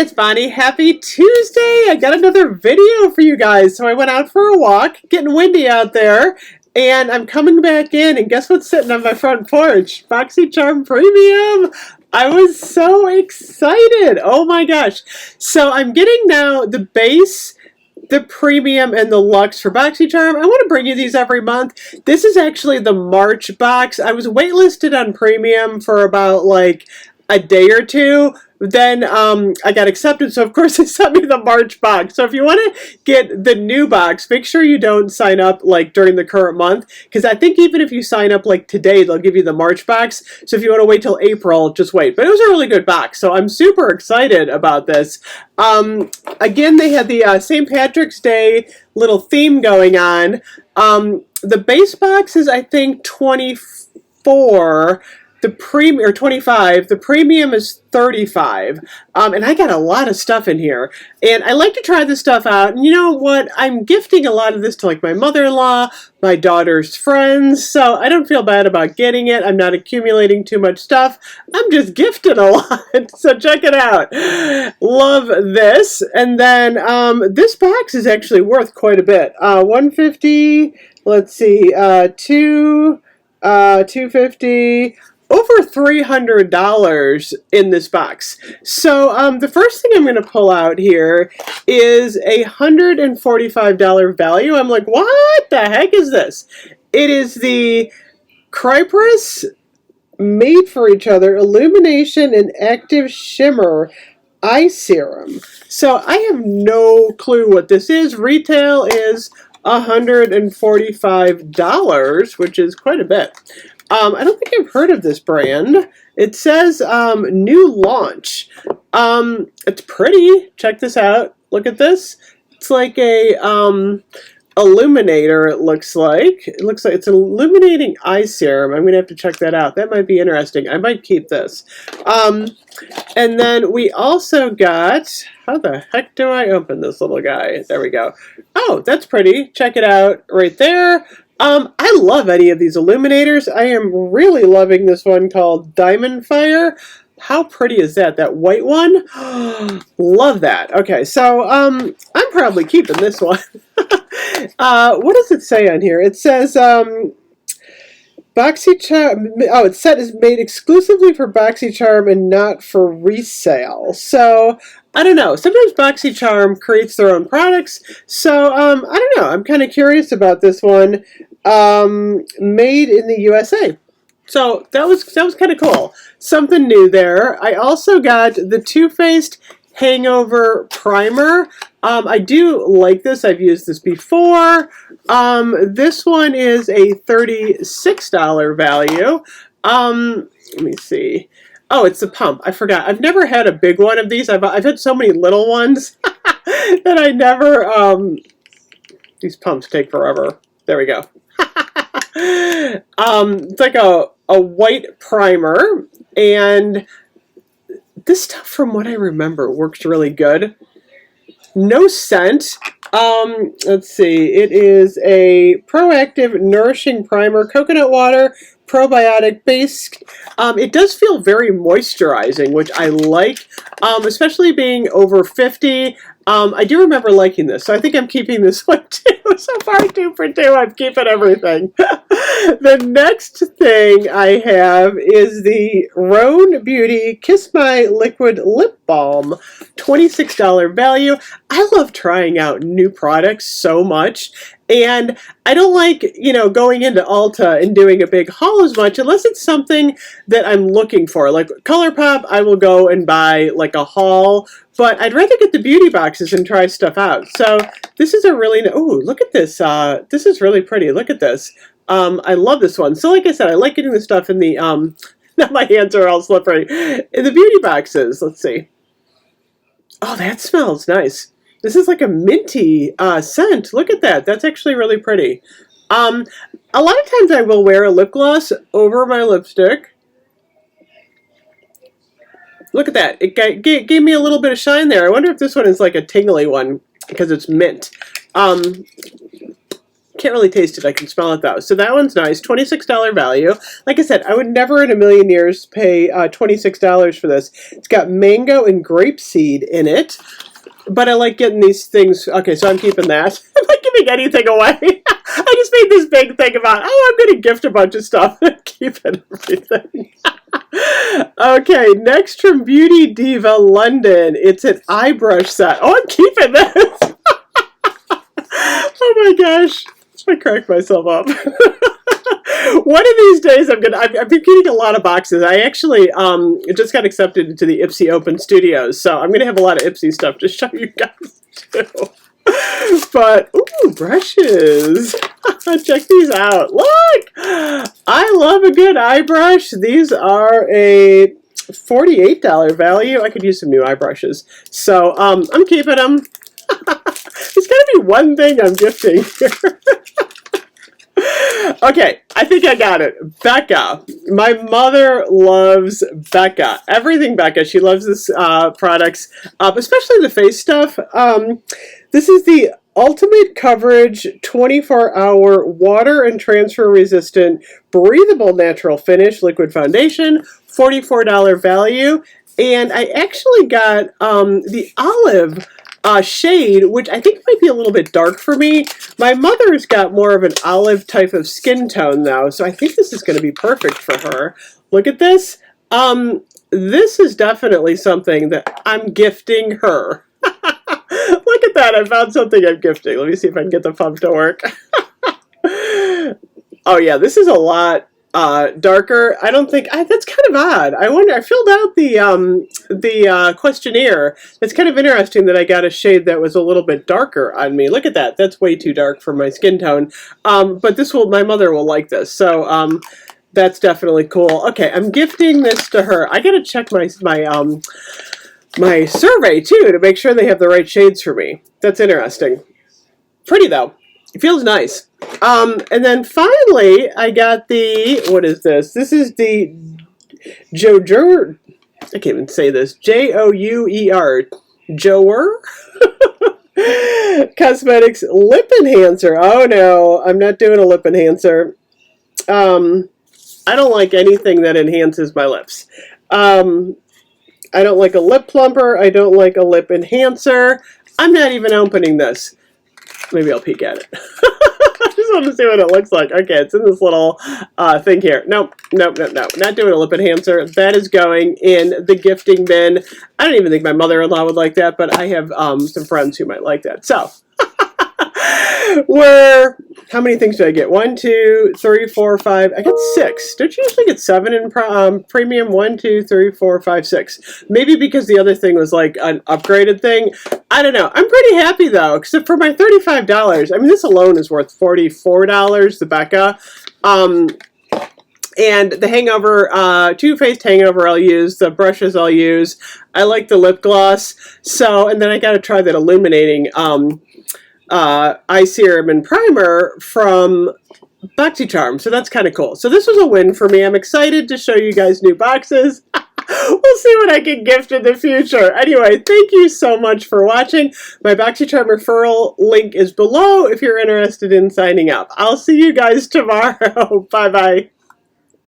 It's Bonnie. Happy Tuesday! I got another video for you guys. So I went out for a walk, getting windy out there, and I'm coming back in, and guess what's sitting on my front porch? BoxyCharm Premium! I was so excited! Oh my gosh. So I'm getting now the base, the premium, and the luxe for BoxyCharm. I want to bring you these every month. This is actually the March box. I was waitlisted on premium for about like a day or two. Then I got accepted, so of course they sent me the March box. So if you want to get the new box, make sure you don't sign up like during the current month, because I think even if you sign up like today, they'll give you the March box. So if you want to wait till April, just wait. But it was a really good box, so I'm super excited about this. Again, they had the St. Patrick's Day little theme going on. The base box is, I think, 24. The premium, or 25, the premium is 35, and I got a lot of stuff in here, and I like to try this stuff out, and you know what, I'm gifting a lot of this to like my mother-in-law, my daughter's friends, so I don't feel bad about getting it. I'm not accumulating too much stuff, I'm just gifting a lot, so check it out. Love this. And then this box is actually worth quite a bit. 150, let's see, 250, over $300 in this box. So the first thing I'm going to pull out here is a $145 value. I'm like, what the heck is this? It is the Cypress Made for Each Other Illumination and Active Shimmer Eye Serum. So I have no clue what this is. Retail is $145, which is quite a bit. I don't think I've heard of this brand. It says new launch. It's pretty. Check this out. Look at this. It's like a illuminator, it looks like. It looks like it's an illuminating eye serum. I'm going to have to check that out. That might be interesting. I might keep this. And then we also got, how the heck do I open this little guy? There we go. Oh, that's pretty. Check it out right there. I love any of these illuminators. I am really loving this one called Diamond Fire. How pretty is that? That white one? Love that. Okay, so I'm probably keeping this one. What does it say on here? It says BoxyCharm. Oh, it said is made exclusively for BoxyCharm and not for resale. So I don't know. Sometimes BoxyCharm creates their own products. So I don't know. I'm kind of curious about this one. Made in the USA. So that was kind of cool. Something new there. I also got the Too Faced Hangover Primer. I do like this. I've used this before. This one is a $36 value. Let me see. Oh, it's the pump. I forgot. I've never had a big one of these. I've had so many little ones that I never. These pumps take forever. There we go. It's like a white primer, and this stuff, from what I remember, works really good. No scent. Let's see. It is a proactive, nourishing primer, coconut water, probiotic based. It does feel very moisturizing, which I like, especially being over 50. I do remember liking this, so I think I'm keeping this one too. So far, 2 for 2, I'm keeping everything. The next thing I have is the Rhone Beauty Kiss My Liquid Lip Balm, $26 value. I love trying out new products so much, and I don't like, going into Ulta and doing a big haul as much unless it's something that I'm looking for. Like ColourPop, I will go and buy like a haul, but I'd rather get the beauty boxes and try stuff out. So this is a really, oh, look at this. This is really pretty. Look at this. I love this one. So like I said, I like getting the stuff in the, now my hands are all slippery, in the beauty boxes. Let's see. Oh, that smells nice. This is like a minty scent. Look at that. That's actually really pretty. A lot of times I will wear a lip gloss over my lipstick. Look at that. It gave me a little bit of shine there. I wonder if this one is like a tingly one because it's mint. Can't really taste it. I can smell it though. So that one's nice. $26 value. Like I said, I would never in a million years pay $26 for this. It's got mango and grapeseed in it. But I like getting these things. Okay, so I'm keeping that. I'm not giving anything away. I just made this big thing about, oh, I'm going to gift a bunch of stuff and keep everything. Okay, next from Beauty Diva London. It's an eye brush set. Oh, I'm keeping this. Oh my gosh. I cracked myself up. One of these days, I've been getting a lot of boxes. I actually just got accepted into the Ipsy Open Studios, so I'm going to have a lot of Ipsy stuff to show you guys too. But, ooh, brushes. Check these out. Look! I love a good eye brush. These are a $48 value. I could use some new eye brushes. So, I'm keeping them. There's got to be one thing I'm gifting here. Okay, I think I got it. Becca. My mother loves Becca. Everything Becca. She loves this products, especially the face stuff. This is the Ultimate Coverage 24-hour water and transfer resistant breathable natural finish liquid foundation. $44 value. And I actually got the olive shade, which I think might be a little bit dark for me. My mother's got more of an olive type of skin tone though, so I think this is going to be perfect for her. Look at this. This is definitely something that I'm gifting her. Look at that. I found something I'm gifting. Let me see if I can get the pump to work. Oh yeah, this is a lot darker. I don't think that's kind of odd. I wonder. I filled out the questionnaire. It's kind of interesting that I got a shade that was a little bit darker on me. Look at that. That's way too dark for my skin tone. But my mother will like this. So that's definitely cool. Okay, I'm gifting this to her. I gotta check my survey too to make sure they have the right shades for me. That's interesting. Pretty though. It feels nice. And then finally, I got the, what is this? This is the Jouer, I can't even say this, Jouer, Jouer Cosmetics Lip Enhancer. Oh no, I'm not doing a lip enhancer. I don't like anything that enhances my lips. I don't like a lip plumper. I don't like a lip enhancer. I'm not even opening this. Maybe I'll peek at it. I just want to see what it looks like. Okay, it's in this little thing here. Nope. Not doing a lip enhancer. That is going in the gifting bin. I don't even think my mother-in-law would like that, but I have some friends who might like that. So, how many things did I get? 1, 2, 3, 4, 5. I got 6. Don't you usually get 7 in premium? 1, 2, 3, 4, 5, 6. Maybe because the other thing was like an upgraded thing. I don't know. I'm pretty happy though, except for my $35. I mean, this alone is worth $44. The Becca. And the Hangover, Too Faced Hangover I'll use. The brushes I'll use. I like the lip gloss. So, and then I got to try that illuminating eye serum and primer from BoxyCharm. So that's kind of cool. So this was a win for me. I'm excited to show you guys new boxes. We'll see what I can gift in the future. Anyway, thank you so much for watching. My BoxyCharm referral link is below if you're interested in signing up. I'll see you guys tomorrow. Bye-bye.